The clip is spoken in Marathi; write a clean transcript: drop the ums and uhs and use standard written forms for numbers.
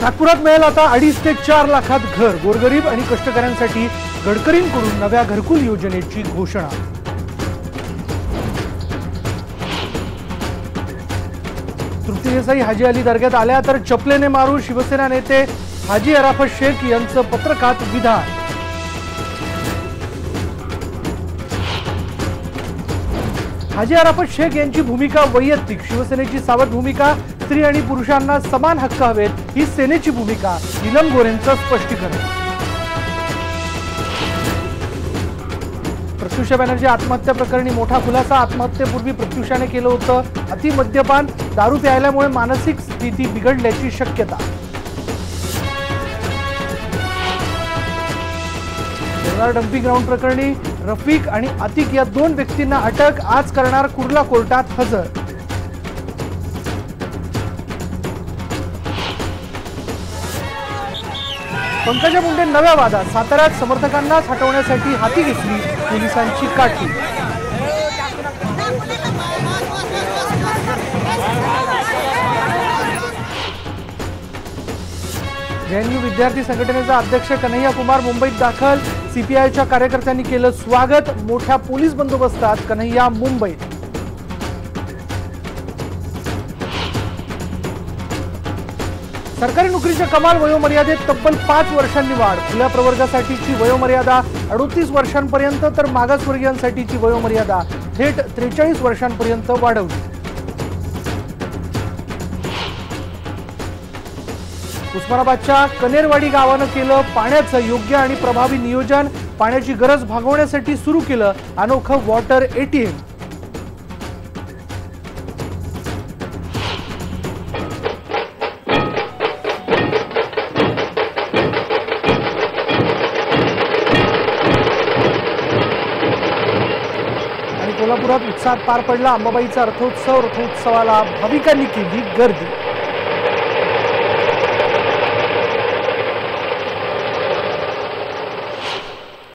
नागपुरात मिळेल आता 2.5 ते 4 लाखात घर। गोरगरीब आणि कष्टकऱ्यांसाठी गडकरींकडून नव्या घरकुल योजनेची घोषणा। तृप्ती देसाई हाजी अली दर्ग्यात आल्या तर चपलेने मारू, शिवसेना नेते हाजी अराफत शेख यांचं पत्रकात विधान। हाजी अराफत शेख यांची भूमिका वैयक्तिक, शिवसेनेची सावध भूमिका, स्त्री आणि पुरुषांना समान हक्क हवेत ही सेनेची भूमिका, नीलम गोरेंचं स्पष्टीकरण। प्रत्युषा बॅनर्जी आत्महत्या प्रकरणी मोठा खुलासा। आत्महत्येपूर्वी प्रत्युषाने केलं होतं अतिमद्यपान, दारू प्यायल्यामुळे मानसिक स्थिती बिघडल्याची शक्यता। डंपिंग ग्राउंड प्रकरणी रफिक आणि अतिक या 2 व्यक्तींना अटक, आज करणार कुर्ला कोर्टात हजर। पंकजा मुंडे नव्या वादात, साताऱ्यात समर्थकांनाच हटवण्यासाठी हाती घेतली पोलिसांची काठी। जेएनयू विद्यार्थी संघटनेचा अध्यक्ष कन्हैया कुमार मुंबईत दाखल, सीपीआयच्या कार्यकर्त्यांनी केलं स्वागत, मोठ्या पोलीस बंदोबस्तात कन्हैया मुंबईत। सरकारी नोकरीच्या कमाल वयोमर्यादेत तब्बल 5 वर्षांनी वाढ। खुल्या प्रवर्गासाठीची वयोमर्यादा 38 वर्षांपर्यंत तर मागासवर्गीयांसाठीची वयोमर्यादा थेट 43 वर्षांपर्यंत वाढवली। उस्मानाबादच्या कनेरवाडी गावानं केलं पाण्याचं योग्य आणि प्रभावी नियोजन, पाण्याची गरज भागवण्यासाठी सुरू केलं अनोखं वॉटर एटीएम। आणि कोल्हापुरात उत्साहात पार पडला अंबाबाईचा रथोत्सवाला भाविकांनी केली गर्दी।